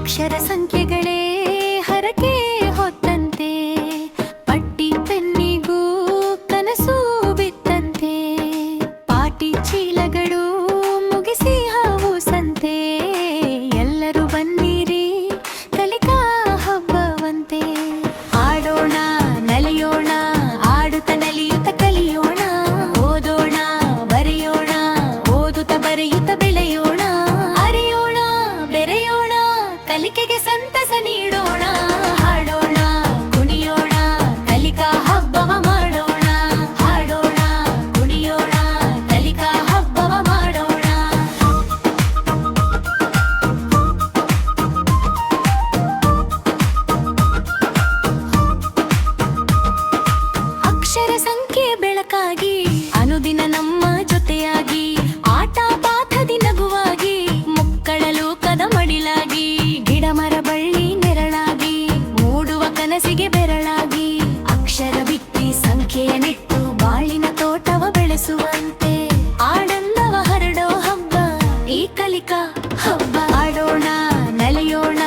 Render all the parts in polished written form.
ಅಕ್ಷರ ಸಂಖ್ಯೆಗಳೇ ಹರಕೆ ಹೊತ್ತಂತೆ, ಪಟ್ಟಿ ಪೆನ್ನಿಗೂ ಕನಸು ಬಿತ್ತಂತೆ, ಪಾಟಿ ಚೀಲಗಳು ಮುಗಿಸಿ ಹಾವು ಸಂತೆ, ಎಲ್ಲರೂ ಬನ್ನಿರಿ ಕಲಿಕಾ ಹಬ್ಬವಂತೆ. ಆಡೋಣ ನಲಿಯೋಣ ಆಡುತ್ತ ನಲಿಯುತ್ತ ಕಲಿಯೋಣ, ಓದೋಣ ಬರೆಯೋಣ ಓದುತ್ತ ಬರೆಯುತ್ತ ಬೆಳೆಯೋಣ, ಅರಿಯೋಣ ಬೆರೆಯೋಣ ಕಲಿಕೆಗೆ ಸಂತಸ ನೀಡೋಣ. ಹಾಡೋಣ ಕುಣಿಯೋಣ ಕಲಿಕಾ ಹಬ್ಬವ ಮಾಡೋಣ, ಹಾಡೋಣ ಕುಣಿಯೋಣ ಕಲಿಕಾ ಹಬ್ಬವ ಮಾಡೋಣ. ಅಕ್ಷರ ಸಂಖ್ಯೆ ಬೆಳಕಾಗಿ ಅನುದಿನ ನಮ್ಮ ಜೊತೆಯಾಗಿ, ಆಟ ಪಾಠದಿ ನಗುವಾಗಿ, ಮಕ್ಕಳ ಲೋಕದ ಮಡಿಲಾಗಿ, ಗಿಡ ಮರ ಬಳ್ಳಿ ನೆರಳಾಗಿ, ಮೂಡುವ ಕನಸಿಗೆ ಬೆರಳಾಗಿ, ಅಕ್ಷರ ಬಿತ್ತಿ ಸಂಖ್ಯೆಯ ನೆಟ್ಟು ಬಾಳಿನ ತೋಟವ ಬೆಳೆಸುವಂತೆ, ಆನಂದವ ಹರಡೋ ಹಬ್ಬ ಈ ಕಲಿಕಾ ಹಬ್ಬ. ಆಡೋಣ ನಲಿಯೋಣ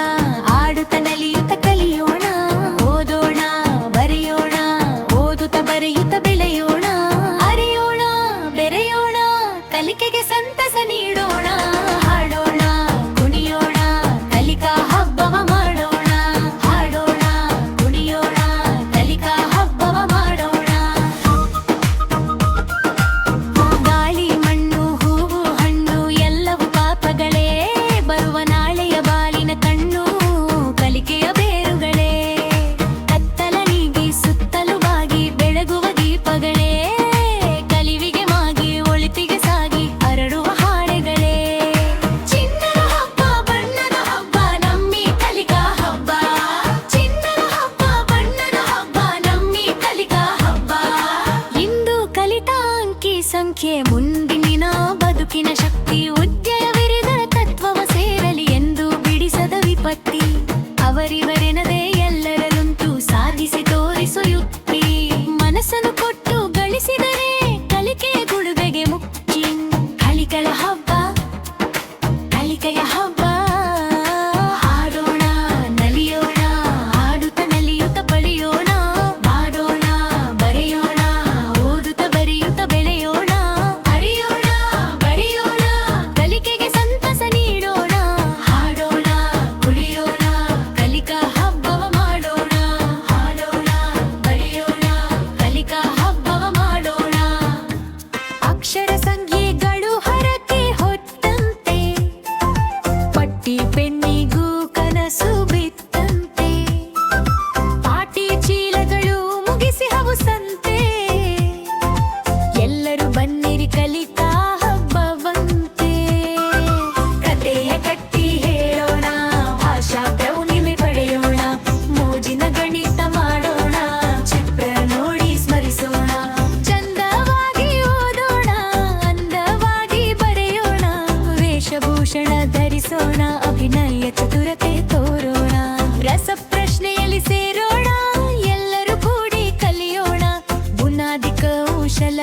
ಆಡುತ್ತ ನಲಿಯುತ್ತ ಕಲಿಯೋಣ, ಓದೋಣ ಬರೆಯೋಣ ಓದುತ್ತ ಬರೆಯುತ್ತ ಬೆಳೆಯೋಣ, ಅರಿಯೋಣ ಬೆರೆಯೋಣ ಕಲಿಕೆಗೆ ಸಂತಸ ನೀಡೋಣ. ಹಾಡೋಣ ಕುಣಿಯೋಣ ಕಲಿಕಾ ಹಬ್ಬವ ಮಾಡೋಣ, ಹಾಡೋಣ ಕುಣಿಯೋಣ ಕಲಿಕಾ ಹಬ್ಬವ ಮಾಡೋಣ. ಗಾಳಿ ಮಣ್ಣು ಹೂವು ಹಣ್ಣು ಎಲ್ಲವೂ ಪಾಪಗಳೇ, ಬರುವ ನಾಳೆಯ ಬಾಲಿನ ಕಣ್ಣು ಕಲಿಕೆಯ ಬೇರುಗಳೇ, ಕತ್ತಲ ನೀಗಿ ಸುತ್ತಲೂ ಬಾಗಿ ಬೆಳಗುವ ದೀಪಗಳೇ, ಕಲಿವಿಗೆ ಮಾಗಿ ಒಳಿತಿಗೆ ಸಾಗಿ ಹರಡುವ ಹಾಡೆಗಳೇ. ಚಿನ್ನದ ಹಬ್ಬ ಬಣ್ಣದ ಹಬ್ಬ ನಮ್ಮಿ ಕಲಿಕಾ ಹಬ್ಬ, ಚಿನ್ನದ ಹಬ್ಬ ಬಣ್ಣದ ಹಬ್ಬ ನಮ್ಮಿ ಕಲಿಕಾ ಹಬ್ಬ. ಇಂದು ಕಲಿತ ಅಂಕಿ ಸಂಖ್ಯೆ ಮುಂದಿನ ಬದುಕಿನ ಶಕ್ತಿ, ಉದ್ಯಯವಿರಿದ ತತ್ವವ ಸೇರಲಿ ಎಂದು ಬಿಡಿಸದ ವಿಪತ್ತಿ, ಅವರಿವರೆನದೆ ಎಲ್ಲರಲ್ಲಂತೂ ಸಾಧಿಸಿ ತೋರಿಸು ಯುಕ್ತಿ, ಮನಸ್ಸನ್ನು ಕೊಟ್ಟು ಗಳಿಸಿದರೆ ಕಲಿಕೆಯ ಗುಡುಗೆಗೆ ಮುಕ್ತಿ. ಕಲಿಕೆಯ ಹಬ್ಬ ಕಲಿಕೆಯ ಹಬ್ಬ. ಹಾಡೋಣ ನಲಿಯೋಣ ಆಡುತ್ತ ನಲಿಯುತ್ತ ಪಡೆಯೋಣ, ಮಾಡೋಣ ಬರೆಯೋಣ ಓದುತ್ತ ಬರೆಯುತ್ತ ಬೆಳೆಯೋಣ, ಅರಿಯೋಣ ಬರೆಯೋಣ ಕಲಿಕೆಗೆ ಸಂತಸ ನೀಡೋಣ. ಹಾಡೋಣ ಕುಣಿಯೋಣ ಕಲಿಕಾ ಹಬ್ಬವ ಮಾಡೋಣ, ಹಾಡೋಣ ಬರೆಯೋಣ ಕಲಿಕಾ ಹಬ್ಬವ ಮಾಡೋಣ. ಅಕ್ಷರ ಸಂಖ್ಯೆಗಳು ಹರಕೆ ಹೊತ್ತಂತೆ, ಪಟ್ಟಿ ಪೆನ್ನಿಗೂ ಕನಸು ಬಿತ್ತಂತೆ, ಪಾಟಿ ಚೀಲಗಳು ಮುಗಿಸಿ ಹವು ಸಂತೆ, ಎಲ್ಲರೂ ಬನ್ನಿರಿ ಕಲಿಕಾ ಹಬ್ಬವಂತೆ. ಕಥೆಯ ಕಟ್ಟಿ ಹೇಳೋಣ ಭಾಷಾ ಪ್ರೌಢಿಮೆ ಪಡೆಯೋಣ, ಮೋಜಿನ ಗಣಿತ ಮಾಡೋಣ ಚಿತ್ರ ನೋಡಿ ಸ್ಮರಿಸೋಣ, ಚಂದವಾಗಿ ಓದೋಣ ಅಂದವಾಗಿ ಬರೆಯೋಣ, ವೇಷಭೂಷಣ ಧರಿಸೋಣ ಅಭಿನಯ ಚತುರತೆ ತೋರೋಣ, ರಸಪ್ರಶ್ನೆಯಲ್ಲಿ ಸೇರೋಣ ಎಲ್ಲರೂ ಕೂಡಿ ಕಲಿಯೋಣ, ಬುನಾದಿ ಕೌಶಲ